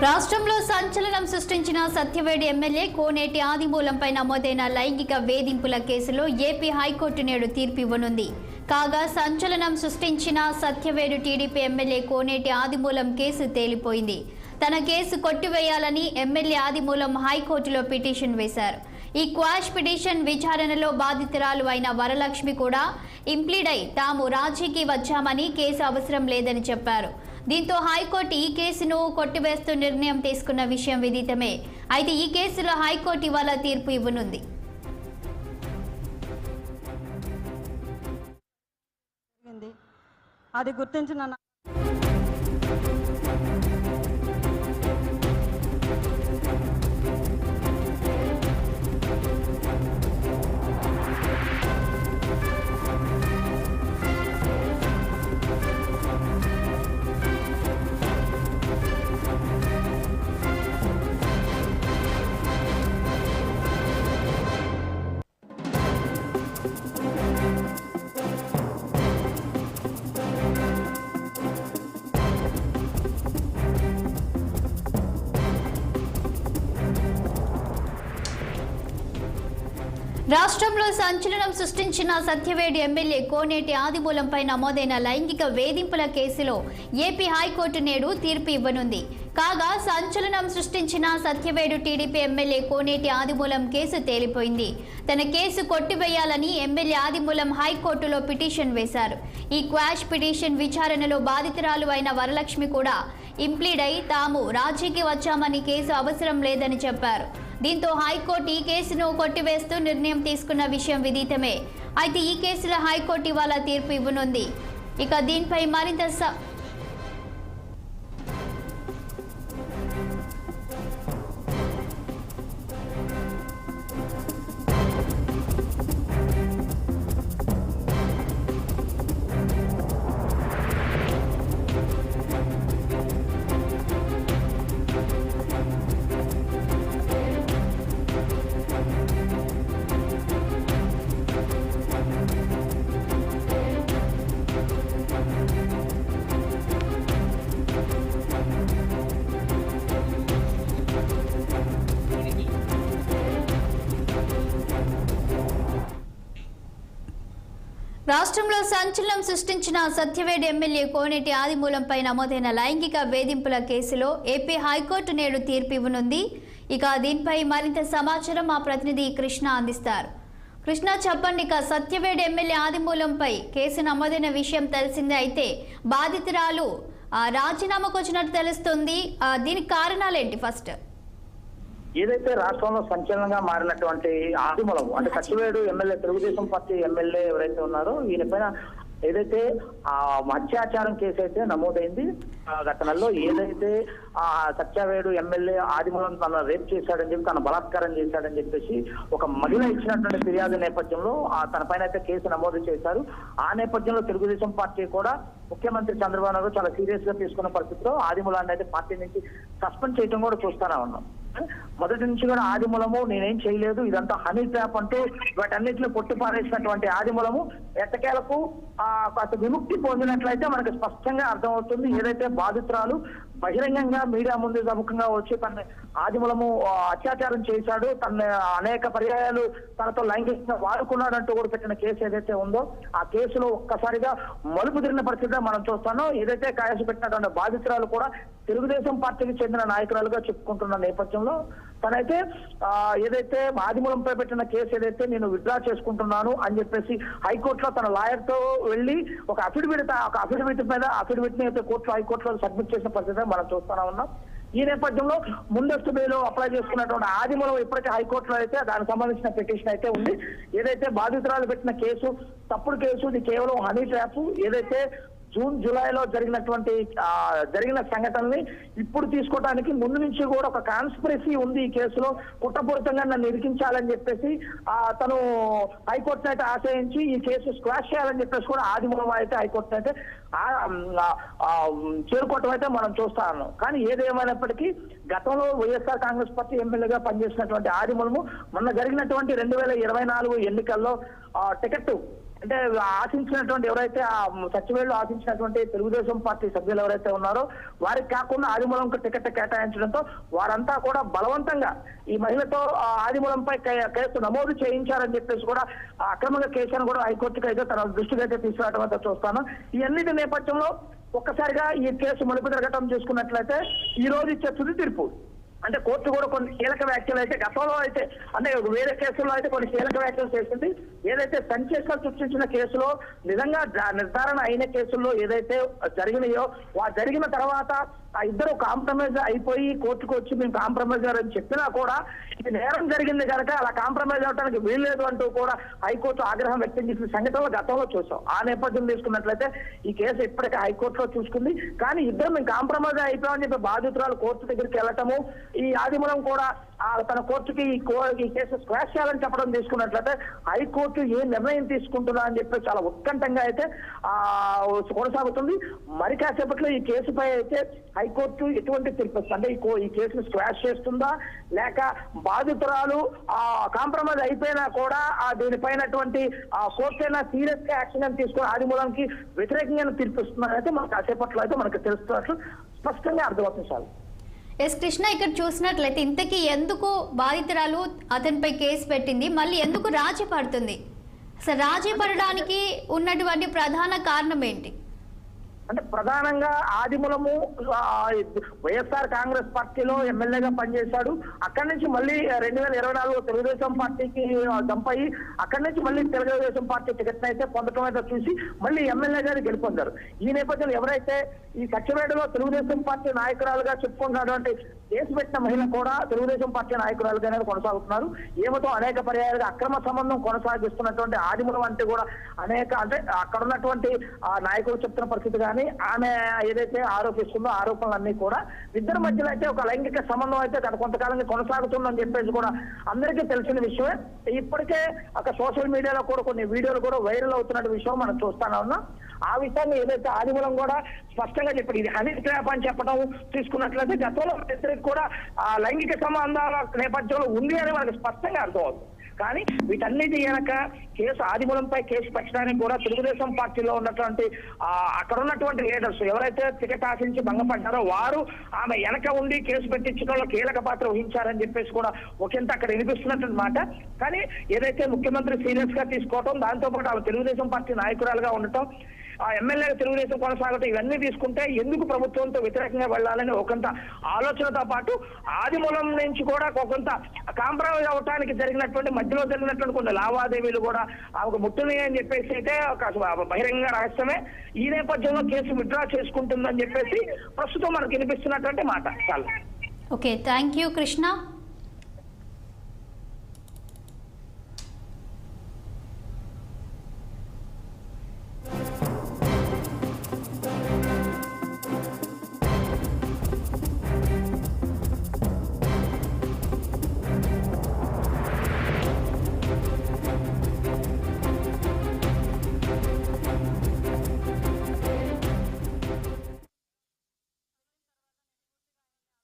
రాష్ట్రంలో సంచలనం సృష్టించిన సత్యవేడు ఎమ్మెల్యే కోనేటి ఆదిమూలంపై నమోదైన లైంగిక వేధింపుల కేసులో ఏపీ హైకోర్టు నేడు తీర్పు ఇవ్వనుంది. కాగా సంచలనం సృష్టించిన సత్యవేడు టీడీపీ ఎమ్మెల్యే కోనేటి ఆదిమూలం కేసు తేలిపోయింది. తన కేసు కొట్టివేయాలని ఎమ్మెల్యే ఆదిమూలం హైకోర్టులో పిటిషన్ వేశారు. ఈ క్వాష్ పిటిషన్ విచారణలో బాధితురాలు అయిన వరలక్ష్మి కూడా ఇంప్లీడ్ అయి తాము రాజీకి వచ్చామని కేసు అవసరం లేదని చెప్పారు. దీంతో హైకోర్టు ఈ కేసును కొట్టివేస్తూ నిర్ణయం తీసుకున్న విషయం విదితమే. అయితే ఈ కేసులో హైకోర్టు ఇవాళ తీర్పు ఇవ్వనుంది. అది గుర్తించిన రాష్ట్రంలో సంచలనం సృష్టించిన సత్యవేడు ఎమ్మెల్యే కోనేటి ఆదిమూలంపై నమోదైన లైంగిక వేధింపుల కేసులో ఏపీ హైకోర్టు నేడు తీర్పు ఇవ్వనుంది. కాగా సంచలనం సృష్టించిన సత్యవేడు టీడీపీ ఎమ్మెల్యే కోనేటి ఆదిమూలం కేసు తేలిపోయింది. తన కేసు కొట్టివేయాలని ఎమ్మెల్యే ఆదిమూలం హైకోర్టులో పిటిషన్ వేశారు. ఈ క్వాష్ పిటిషన్ విచారణలో బాధితురాలు అయిన వరలక్ష్మి కూడా ఇంప్లీడ్ అయి తాము రాజీకి వచ్చామని కేసు అవసరం లేదని చెప్పారు. దీంతో హైకోర్టు ఈ కేసును కొట్టివేస్తూ నిర్ణయం తీసుకున్న విషయం విదితమే. అయితే ఈ కేసులో హైకోర్టు ఇవాళ తీర్పు ఇవ్వనుంది. ఇక దీనిపై మరింత రాష్ట్రంలో సంచలనం సృష్టించిన సత్యవేడు ఎమ్మెల్యే కోనేటి ఆదిమూలంపై నమోదైన లైంగిక వేధింపుల కేసులో ఏపీ హైకోర్టు నేడు తీర్పు ఇవ్వనుంది. ఇక దీనిపై మరింత సమాచారం మా ప్రతినిధి కృష్ణ అందిస్తారు. కృష్ణ, చెప్పండి. ఇక సత్యవేడు ఎమ్మెల్యే ఆదిమూలంపై కేసు నమోదైన విషయం తెలిసిందే. అయితే బాధితురాలు రాజీనామాకు వచ్చినట్టు తెలుస్తుంది. దీనికి కారణాలేంటి? ఫస్ట్ ఏదైతే రాష్ట్రంలో సంచలనంగా మారినటువంటి ఆదిమూలం అంటే Satyavedu MLA, Telugu Desam party MLA ఎవరైతే ఉన్నారో ఈయన పైన ఏదైతే అత్యాచారం కేసు అయితే నమోదైంది. గత నెలలో ఏదైతే సత్యవేడు ఎమ్మెల్యే ఆదిమూలం తన రేప్ చేశాడని చెప్పి, తన బలాత్కారం చేశాడని చెప్పేసి ఒక మహిళ ఇచ్చినటువంటి ఫిర్యాదు నేపథ్యంలో తన పైన అయితే కేసు నమోదు చేశారు. ఆ నేపథ్యంలో తెలుగుదేశం పార్టీ కూడా ముఖ్యమంత్రి చంద్రబాబు నాయుడు చాలా సీరియస్ గా తీసుకున్న పరిస్థితిలో ఆదిమూలాన్ని అయితే పార్టీ నుంచి సస్పెండ్ చేయడం కూడా చూస్తూనే ఉన్నాం. మొదటి నుంచి కూడా ఆదిమూలము నేనేం చేయలేదు, ఇదంతా హనీ ట్రాప్ అంటూ వాటన్నిటిని కొట్టి పారేసినటువంటి ఆదిమూలము ఎట్టకేలకు కాస్త విముక్తి పొందినట్లయితే మనకు స్పష్టంగా అర్థమవుతుంది. ఏదైతే బాధితురాలు బహిరంగంగా మీడియా ముందు ప్రముఖంగా వచ్చి తన ఆదిమూలము అత్యాచారం చేశాడు, తన అనేక పర్యాయాలు తనతో లైంగికంగా వాడుకున్నాడంటూ కూడా పెట్టిన కేసు ఏదైతే ఉందో ఆ కేసులో ఒక్కసారిగా మలుపు తిరిగిన పరిస్థితిగా మనం చూస్తానో. ఏదైతే కేసు పెట్టినటువంటి బాధితురాలు కూడా తెలుగుదేశం పార్టీకి చెందిన నాయకురాలుగా చెప్పుకుంటున్న నేపథ్యంలో తనైతే ఏదైతే ఆదిమూలంపై పెట్టిన కేసు ఏదైతే నేను విత్డ్రా చేసుకుంటున్నాను అని చెప్పేసి హైకోర్టులో తన లాయర్ తో వెళ్లి ఒక అఫిడవిట్ మీద అఫిడవిట్ ని అయితే హైకోర్టులో సబ్మిట్ చేసిన పరిస్థితి మనం చూస్తూనే ఉన్నాం. ఈ నేపథ్యంలో ముందస్తు బెయిల్ అప్లై చేసుకున్నటువంటి ఆదిమూలం ఇప్పటికే హైకోర్టులో అయితే దానికి సంబంధించిన పిటిషన్ అయితే ఉంది. ఏదైతే బాధితురాలు పెట్టిన కేసు తప్పుడు కేసు, ఇది కేవలం హనీ ట్రాప్. ఏదైతే జూన్ జూలైలో జరిగిన సంఘటనని ఇప్పుడు తీసుకోవడానికి ముందు నుంచి కూడా ఒక కాన్స్పిరసీ ఉంది ఈ కేసులో, కుట్రపూరితంగా నన్ను ఇరికించాలని చెప్పేసి తను హైకోర్టును అయితే ఆశ్రయించి ఈ కేసు స్క్వాష్ చేయాలని చెప్పేసి కూడా ఆదిమూలం అయితే హైకోర్టును అయితే చేరుకోవటం అయితే మనం చూస్తాను. కానీ ఏదేమైనప్పటికీ గతంలో వైఎస్ఆర్ కాంగ్రెస్ పార్టీ ఎమ్మెల్యేగా పనిచేసినటువంటి ఆదిమూలము మొన్న జరిగినటువంటి 2024 ఎన్నికల్లో టికెట్ అంటే ఆశించినటువంటి ఎవరైతే ఆ సచివేళ్ళు ఆశించినటువంటి తెలుగుదేశం పార్టీ సభ్యులు ఎవరైతే ఉన్నారో వారికి కాకుండా ఆదిమూలంకు టికెట్ కేటాయించడంతో వారంతా కూడా బలవంతంగా ఈ మహిళతో ఆదిమూలంపై కేసు నమోదు చేయించారని చెప్పేసి కూడా అక్రమంగా కేసును కూడా హైకోర్టుకు అయితే తన దృష్టికి అయితే తీసుకురావడం అయితే చూస్తాను. ఈ అన్నిటి నేపథ్యంలో ఒక్కసారిగా ఈ కేసు మలుపు జరగటం చూసుకున్నట్లయితే ఈ రోజు ఇచ్చే తుది తీర్పు అంటే కోర్టు కూడా కొన్ని కీలక వ్యాఖ్యలు అయితే గతంలో అయితే అంటే వేరే కేసుల్లో అయితే కొన్ని కీలక వ్యాఖ్యలు చేసింది. ఏదైతే సంచేష్టలు సృష్టించిన కేసులో నిజంగా నిర్ధారణ అయిన కేసుల్లో ఏదైతే జరిగినాయో జరిగిన తర్వాత ఆ ఇద్దరు కాంప్రమైజ్ అయిపోయి కోర్టుకు వచ్చి మేము కాంప్రమైజ్ అని చెప్పినా కూడా ఇది నేరం జరిగింది కనుక అలా కాంప్రమైజ్ అవడానికి వీల్లేదు అంటూ కూడా హైకోర్టు ఆగ్రహం వ్యక్తం చేసిన సంఘటనలు గతంలో చూసాం. ఆ నేపథ్యం తీసుకున్నట్లయితే ఈ కేసు ఇప్పటికే హైకోర్టులో చూసుకుంది. కానీ ఇద్దరు మేము కాంప్రమైజ్ అయిపోయామని చెప్పి బాధితురాలు కోర్టు దగ్గరికి వెళ్ళటము, ఈ ఆదిమూలం కూడా తన కోర్టుకి ఈ కేసు స్క్వాష్ చేయాలని చెప్పడం తీసుకున్నట్లయితే హైకోర్టు ఏ నిర్ణయం తీసుకుంటుందా అని చెప్పి చాలా ఉత్కంఠంగా అయితే కొనసాగుతుంది. మరి కాసేపట్లో ఈ కేసుపై అయితే హైకోర్టు ఎటువంటి తీర్పు అంటే ఈ కేసును స్క్వాష్ చేస్తుందా లేక బాధితురాలు కాంప్రమైజ్ అయిపోయినా కూడా దీనిపైనటువంటి కోర్టు అయినా సీరియస్ గా యాక్షన్ తీసుకుని ఆదిమూలానికి వ్యతిరేకంగా తీర్పు ఇస్తుందని అయితే మనకు కాసేపట్లో అయితే మనకు తెలుస్తున్నట్లు స్పష్టంగా అర్థమవుతుంది సార్. ఎస్ కృష్ణ, ఇక్కడ చూసినట్లయితే ఇంతకీ ఎందుకు బాధితురాలు అతనిపై కేసు పెట్టింది, మళ్ళీ ఎందుకు రాజీ పడుతుంది, అసలు రాజీ పడడానికి ఉన్నటువంటి ప్రధాన కారణం ఏంటి? అంటే ప్రధానంగా ఆదిమూలము వైఎస్ఆర్ కాంగ్రెస్ పార్టీలో ఎమ్మెల్యేగా పనిచేశాడు. అక్కడి నుంచి మళ్ళీ 2024 తెలుగుదేశం పార్టీకి జంప్ అయ్యి అక్కడి నుంచి మళ్ళీ తెలుగుదేశం పార్టీ టికెట్ అయితే పొందడం అయితే చూసి మళ్ళీ ఎమ్మెల్యేగా గెలుపొందారు. ఈ నేపథ్యంలో ఎవరైతే ఈ సత్యవేడులో తెలుగుదేశం పార్టీ నాయకురాలుగా చెప్పుకున్నటువంటి కేసు పెట్టిన మహిళ కూడా తెలుగుదేశం పార్టీ నాయకురాలుగానే కొనసాగుతున్నారు. ఏమిటో అనేక పర్యాయాలుగా అక్రమ సంబంధం కొనసాగిస్తున్నటువంటి ఆదిమూలం అంటే కూడా అంటే అక్కడ ఉన్నటువంటి నాయకులు చెప్తున్న పరిస్థితి కానీ ఆమె ఏదైతే ఆరోపిస్తుందో ఆరోపణలన్నీ కూడా ఇద్దరి మధ్యలో అయితే ఒక లైంగిక సంబంధం అయితే గత కొంతకాలంగా కొనసాగుతుందని చెప్పేసి కూడా అందరికీ తెలిసిన విషయమే. ఇప్పటికే ఒక సోషల్ మీడియాలో కూడా కొన్ని వీడియోలు కూడా వైరల్ అవుతున్న విషయం మనం చూస్తానే ఉన్నాం. ఆ విషయాన్ని ఏదైతే ఆదిమూలం కూడా స్పష్టంగా చెప్పారు, ఇది హనీ ట్రాప్ అని చెప్పడం తీసుకున్నట్లయితే గతంలో ఇద్దరికి కూడా లైంగిక సంబంధాల నేపథ్యంలో ఉంది అని మనకు స్పష్టంగా అర్థమవుతుంది. కానీ వీటన్నిటి వెనక కేసు ఆదిమూలంపై కేసు పెట్టడానికి కూడా తెలుగుదేశం పార్టీలో ఉన్నటువంటి అక్కడ ఉన్నటువంటి లీడర్స్ ఎవరైతే టికెట్ ఆశించి భంగపడ్డారో వారు ఆమె వెనక ఉండి కేసు పెట్టించడంలో కీలక పాత్ర వహించారని చెప్పేసి కూడా ఒకంత అక్కడ వినిపిస్తున్నటువంటి మాట. కానీ ఏదైతే ముఖ్యమంత్రి సీరియస్ గా తీసుకోవటం, దాంతో పాటు ఆమె తెలుగుదేశం పార్టీ నాయకురాలుగా ఉండటం, ఎమ్మెల్యేగా తెలుగుదేశం కొనసాగటం, ఇవన్నీ తీసుకుంటే ఎందుకు ప్రభుత్వంతో వ్యతిరేకంగా వెళ్లాలని ఒకంత ఆలోచనతో పాటు ఆదిమూలం నుంచి కూడా ఒకంత కాంప్రమైజ్ అవటానికి మధ్యలో జరిగినటువంటి కొన్ని లావాదేవీలు కూడా ఆమెకు ముట్టున్నాయి అని చెప్పేసి అయితే ఒక బహిరంగ రహస్యమే. ఈ నేపథ్యంలో కేసు విత్డ్రా చేసుకుంటుందని చెప్పేసి ప్రస్తుతం మనకు వినిపిస్తున్నటువంటి మాట. చాలా ఓకే, థ్యాంక్ యూ కృష్ణ.